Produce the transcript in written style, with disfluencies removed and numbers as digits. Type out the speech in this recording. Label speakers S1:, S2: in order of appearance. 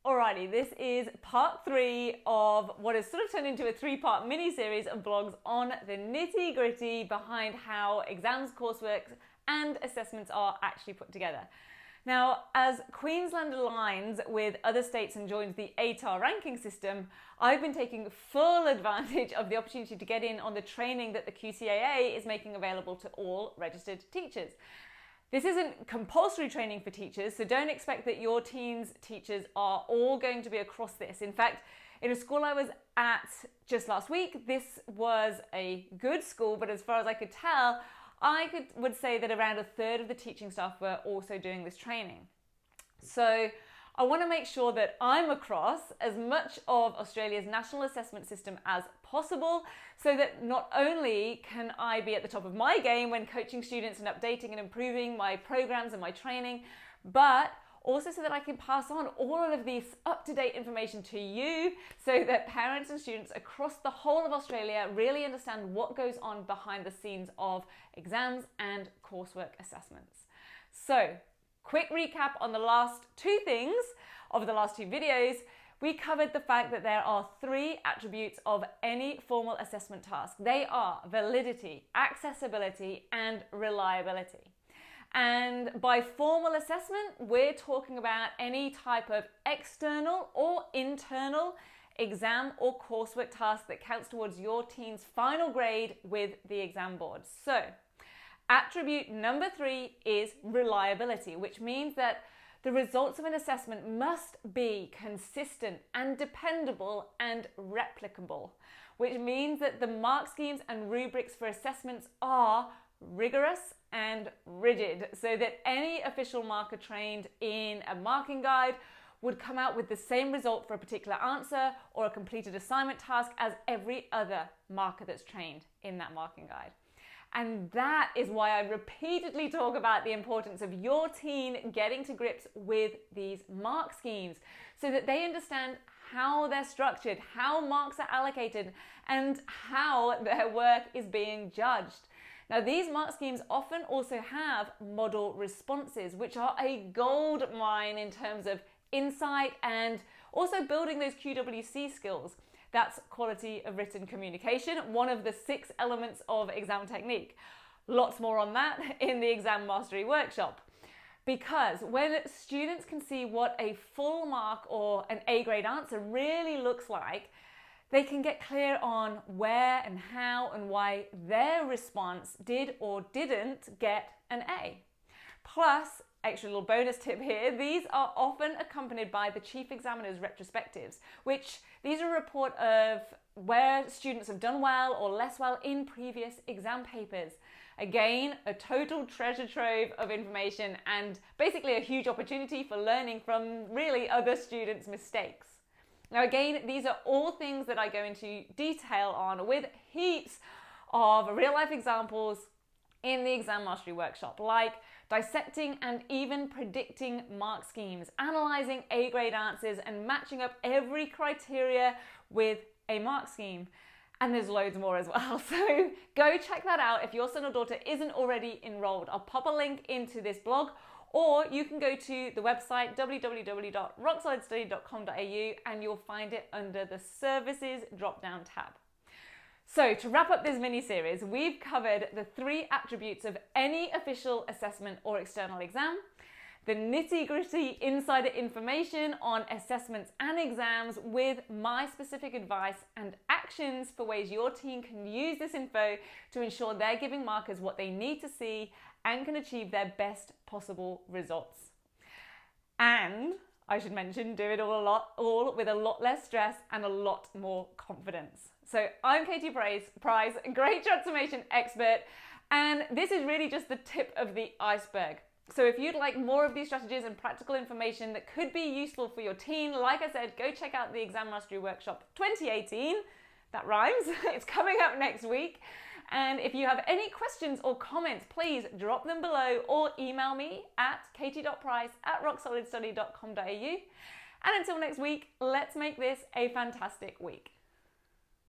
S1: Alrighty, this is part 3 of what has sort of turned into a 3-part mini-series of blogs on the nitty-gritty behind how exams, coursework and assessments are actually put together. Now, as Queensland aligns with other states and joins the ATAR ranking system, I've been taking full advantage of the opportunity to get in on the training that the QCAA is making available to all registered teachers. This isn't compulsory training for teachers, so don't expect that your team's teachers are all going to be across this. In fact, in a school I was at just last week, this was a good school, but as far as I could tell, would say that around a third of the teaching staff were also doing this training. So I want to make sure that I'm across as much of Australia's national assessment system as possible, so that not only can I be at the top of my game when coaching students and updating and improving my programs and my training, but also so that I can pass on all of this up-to-date information to you so that parents and students across the whole of Australia really understand what goes on behind the scenes of exams and coursework assessments. So, quick recap on the last 2 things of the last 2 videos. We covered the fact that there are 3 attributes of any formal assessment task. They are validity, accessibility, and reliability. And by formal assessment, we're talking about any type of external or internal exam or coursework task that counts towards your team's final grade with the exam board. So, attribute number 3 is reliability, which means that the results of an assessment must be consistent and dependable and replicable, which means that the mark schemes and rubrics for assessments are rigorous and rigid, so that any official marker trained in a marking guide would come out with the same result for a particular answer or a completed assignment task as every other marker that's trained in that marking guide. And that is why I repeatedly talk about the importance of your team getting to grips with these mark schemes so that they understand how they're structured, how marks are allocated, and how their work is being judged. Now, these mark schemes often also have model responses, which are a gold mine in terms of insight and also building those QWC skills. That's quality of written communication, one of the 6 elements of exam technique. Lots more on that in the Exam Mastery Workshop. Because when students can see what a full mark or an A grade answer really looks like, they can get clear on where and how and why their response did or didn't get an A. Plus, extra little bonus tip here, these are often accompanied by the Chief Examiner's retrospectives, which these are a report of where students have done well or less well in previous exam papers. Again, a total treasure trove of information and basically a huge opportunity for learning from really other students' mistakes. Now again, these are all things that I go into detail on with heaps of real-life examples in the Exam Mastery Workshop, like dissecting and even predicting mark schemes, analysing A-grade answers and matching up every criteria with a mark scheme. And there's loads more as well. So go check that out if your son or daughter isn't already enrolled. I'll pop a link into this blog, or you can go to the website www.rocksolidstudy.com.au and you'll find it under the Services drop-down tab. So to wrap up this mini-series, we've covered the 3 attributes of any official assessment or external exam, the nitty-gritty insider information on assessments and exams with my specific advice and actions for ways your team can use this info to ensure they're giving markers what they need to see and can achieve their best possible results. And I should mention, do it all with a lot less stress and a lot more confidence. So I'm Katie Price, great transformation expert, and this is really just the tip of the iceberg. So if you'd like more of these strategies and practical information that could be useful for your team, like I said, go check out the Exam Mastery Workshop 2018. That rhymes. It's coming up next week. And if you have any questions or comments, please drop them below or email me at katie.price@rocksolidstudy.com.au. And until next week, let's make this a fantastic week.